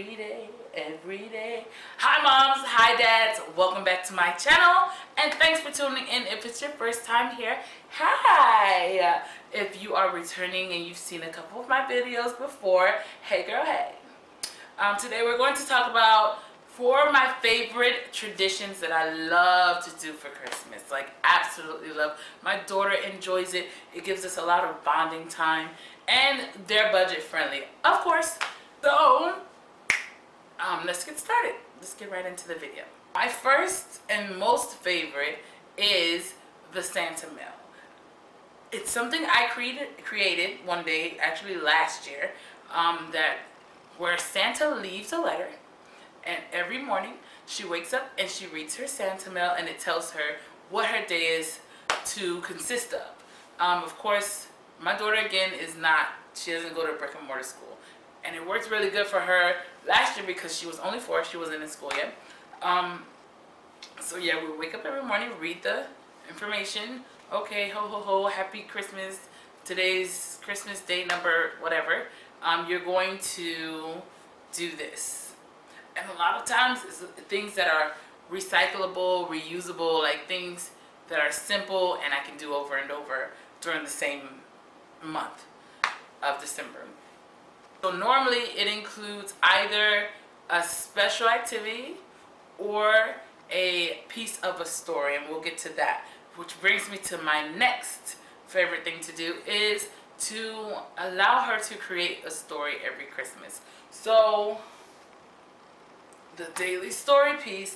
every day. Hi moms, hi dads, welcome back to my channel and thanks for tuning in. If it's your first time here, hi. If you are returning and you've seen a couple of my videos before, hey girl, hey. Today we're going to talk about 4 of my favorite traditions that I love to do for Christmas. Like, absolutely love. My daughter enjoys it. It gives us a lot of bonding time and they're budget friendly, of course. So let's get started. Let's get right into the video. My first and most favorite is the Santa mail. It's something I created one day, actually last year, where Santa leaves a letter, and every morning she wakes up and she reads her Santa mail, and it tells her what her day is to consist of. Of course, my daughter again she doesn't go to brick and mortar school, and it worked really good for her last year because she was only 4, she wasn't in school yet. So yeah, we wake up every morning, read the information. Okay, ho ho ho, happy Christmas, today's Christmas day number whatever. You're going to do this, and a lot of times it's things that are recyclable, reusable, like things that are simple and I can do over and over during the same month of December. So normally it includes either a special activity or a piece of a story, and we'll get to that. Which brings me to my next favorite thing to do is to allow her to create a story every Christmas. So the daily story piece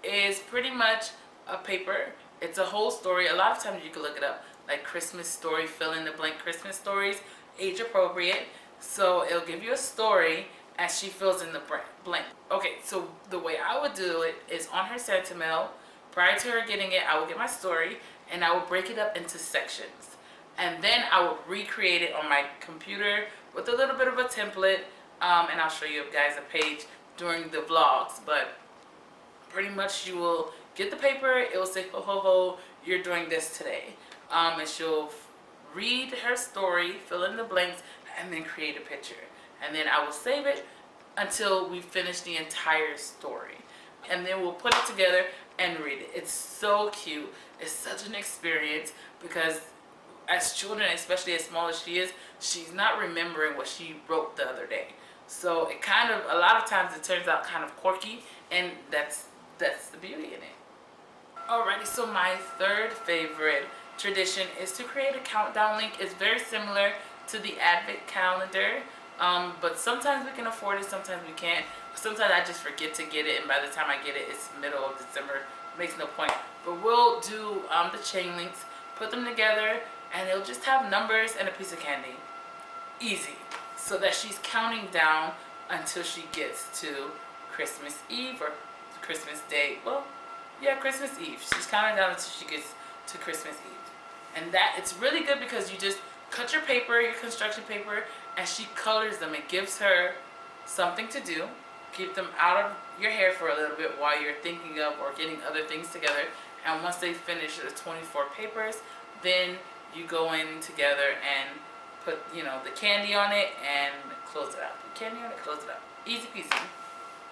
is pretty much a paper. It's a whole story. A lot of times you can look it up, like Christmas story, fill in the blank Christmas stories, age appropriate. So it'll give you a story as she fills in the blank. Okay, so the way I would do it is on her Santa mail, prior to her getting it, I will get my story and I will break it up into sections. And then I will recreate it on my computer with a little bit of a template, and I'll show you guys a page during the vlogs. But pretty much you will get the paper, it will say ho ho ho, you're doing this today. And she'll read her story, fill in the blanks, and then create a picture. And then I will save it until we finish the entire story. And then we'll put it together and read it. It's so cute. It's such an experience because as children, especially as small as she is, she's not remembering what she wrote the other day. So it kind of, a lot of times it turns out kind of quirky, and that's the beauty in it. Alrighty, so my third favorite tradition is to create a countdown link. It's very similar to the Advent calendar, but sometimes we can afford it, sometimes we can't. Sometimes I just forget to get it, and by the time I get it, it's middle of December. Makes no point. But we'll do the chain links, put them together, and it'll just have numbers and a piece of candy. Easy. So that she's counting down until she gets to Christmas Eve or Christmas Day. Well, yeah, Christmas Eve. She's counting down until she gets to Christmas Eve. And that, it's really good because you just cut your paper, your construction paper, and she colors them. It gives her something to do. Keep them out of your hair for a little bit while you're thinking of or getting other things together. And once they finish the 24 papers, then you go in together and put, the candy on it and close it out. Put candy on it, close it out. Easy peasy.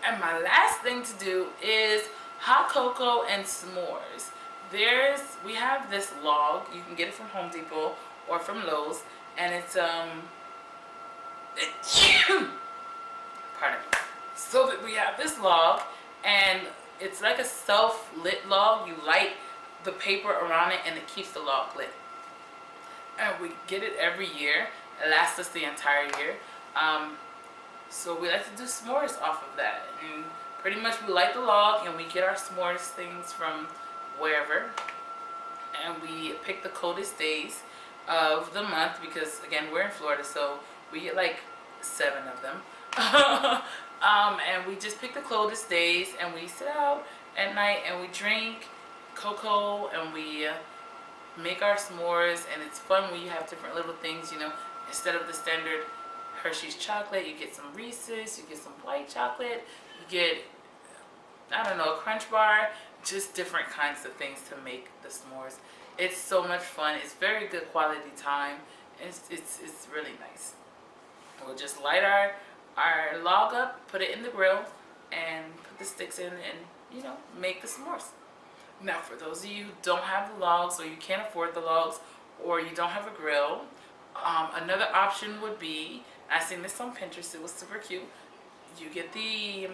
And my last thing to do is hot cocoa and s'mores. We have this log. You can get it from Home Depot or from Lowe's, and it's pardon me. So that we have this log, and it's like a self-lit log. You light the paper around it and it keeps the log lit. And we get it every year. It lasts us the entire year. So we like to do s'mores off of that. And pretty much we light the log and we get our s'mores things from wherever. And we pick the coldest days of the month because, again, we're in Florida, so we get like 7 of them. And we just pick the coldest days and we sit out at night and we drink cocoa and we make our s'mores. And it's fun when you have different little things, instead of the standard Hershey's chocolate, you get some Reese's, you get some white chocolate, you get, I don't know, a Crunch Bar, just different kinds of things to make the s'mores. It's so much fun. It's very good quality time. It's really nice. We'll just light our log up, put it in the grill, and put the sticks in, and you know, make the s'mores. Now, for those of you who don't have the logs, or you can't afford the logs, or you don't have a grill, another option would be, I seen this on Pinterest, it was super cute. You get the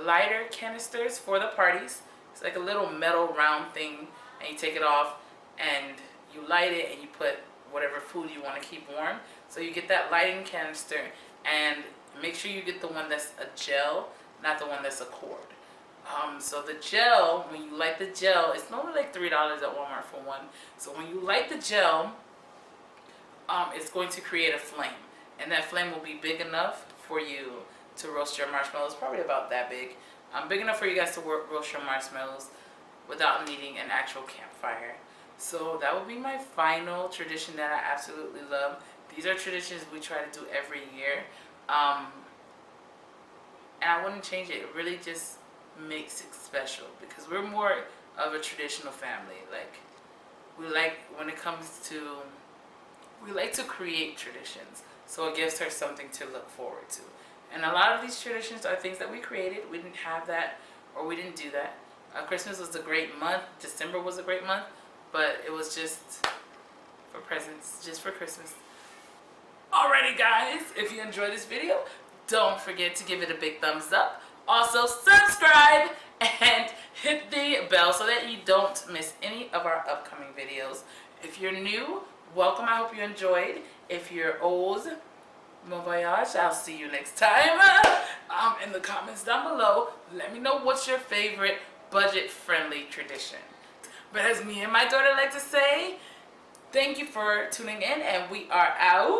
lighter canisters for the parties. It's like a little metal round thing, and you take it off and you light it, and you put whatever food you want to keep warm. So you get that lighting canister, and make sure you get the one that's a gel, not the one that's a cord. So the gel, when you light the gel, it's normally like $3 at Walmart for one. So when you light the gel, it's going to create a flame, and that flame will be big enough for you to roast your marshmallows, probably about that big. Big enough for you guys to roast your marshmallows without needing an actual campfire. So that would be my final tradition that I absolutely love. These are traditions we try to do every year. And I wouldn't change it. It really just makes it special because we're more of a traditional family. Like, when it comes to, we like to create traditions. So it gives her something to look forward to. And a lot of these traditions are things that we created. We didn't have that, or we didn't do that. Christmas was a great month. December was a great month, but it was just for presents, just for Christmas. Alrighty guys, if you enjoyed this video, don't forget to give it a big thumbs up. Also subscribe and hit the bell so that you don't miss any of our upcoming videos. If you're new, welcome. I hope you enjoyed. If you're old, bon voyage. I'll see you next time. In the comments down below, let me know what's your favorite budget-friendly tradition. But as me and my daughter like to say, thank you for tuning in, and we are out.